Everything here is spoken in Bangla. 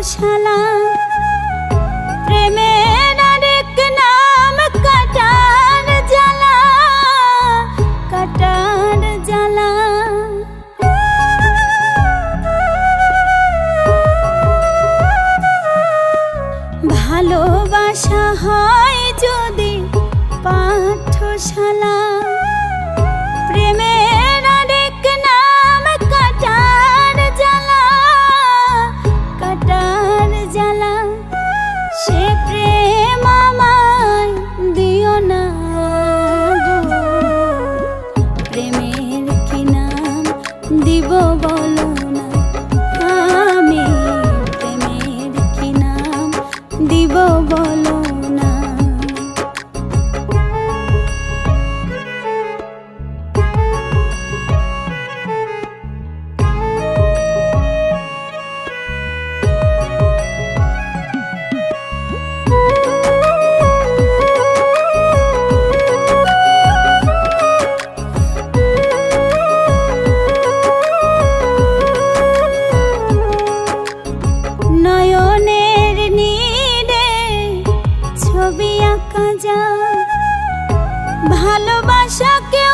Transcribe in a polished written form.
পাঠশালা প্রেমের আরেক নাম কাটার জ্বালা, কাটার জ্বালা। ভালোবাসা হয় যদি পাঠশালা প্রেমের আরেক নাম কাটার জ্বালা, কাটার জ্বালা। সে প্রেম আমায় দিও না গো, প্রেমের কি নাম দিব বলো না, আমি প্রেমের কি নাম দিব বলো না। নয়নের নীড়ে ছবি আঁকা যায়, ভালোবাসাকে